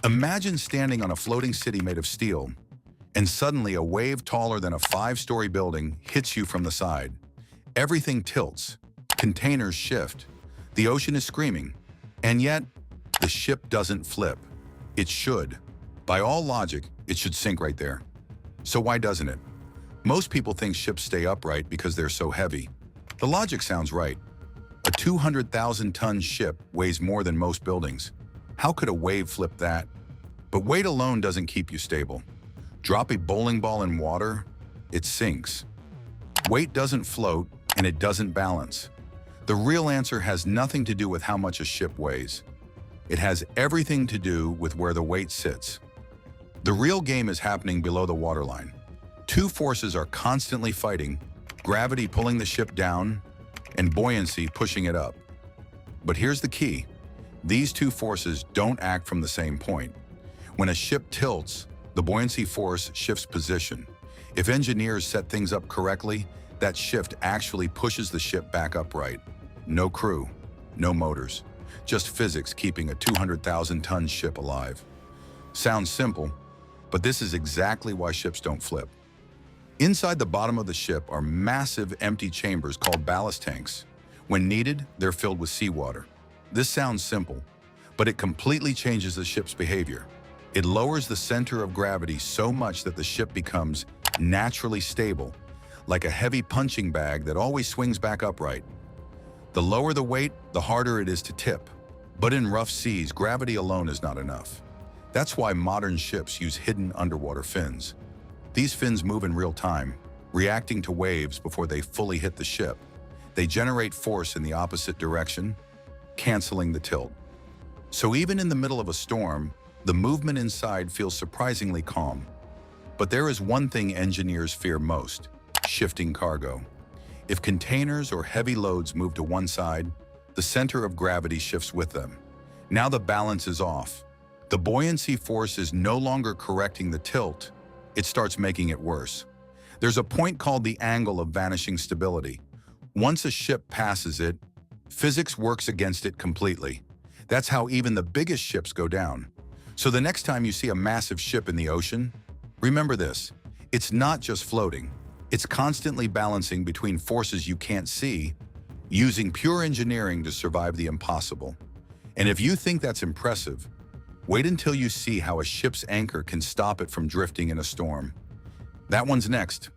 Imagine standing on a floating city made of steel, and suddenly a wave taller than a five-story building hits you from the side. Everything tilts, containers shift, the ocean is screaming, and yet the ship doesn't flip. It should. By all logic, it should sink right there. So why doesn't it? Most people think ships stay upright because they're so heavy. The logic sounds right. A 200,000-ton ship weighs more than most buildings. How could a wave flip that? But weight alone doesn't keep you stable. Drop a bowling ball in water, it sinks. Weight doesn't float, and it doesn't balance. The real answer has nothing to do with how much a ship weighs. It has everything to do with where the weight sits. The real game is happening below the waterline. Two forces are constantly fighting, gravity pulling the ship down and buoyancy pushing it up. But here's the key. These two forces don't act from the same point. When a ship tilts, the buoyancy force shifts position. If engineers set things up correctly, that shift actually pushes the ship back upright. No crew, no motors, just physics keeping a 200,000-ton ship alive. Sounds simple, but this is exactly why ships don't flip. Inside the bottom of the ship are massive empty chambers called ballast tanks. When needed, they're filled with seawater. This sounds simple, but it completely changes the ship's behavior. It lowers the center of gravity so much that the ship becomes naturally stable, like a heavy punching bag that always swings back upright. The lower the weight, the harder it is to tip. But in rough seas, gravity alone is not enough. That's why modern ships use hidden underwater fins. These fins move in real time, reacting to waves before they fully hit the ship. They generate force in the opposite direction, canceling the tilt. So even in the middle of a storm, the movement inside feels surprisingly calm. But there is one thing engineers fear most: shifting cargo. If containers or heavy loads move to one side, the center of gravity shifts with them. Now the balance is off. The buoyancy force is no longer correcting the tilt, it starts making it worse. There's a point called the angle of vanishing stability. Once a ship passes it, physics works against it completely. That's how even the biggest ships go down. So the next time you see a massive ship in the ocean, remember this: it's not just floating. It's constantly balancing between forces you can't see, using pure engineering to survive the impossible. And if you think that's impressive, wait until you see how a ship's anchor can stop it from drifting in a storm. That one's next.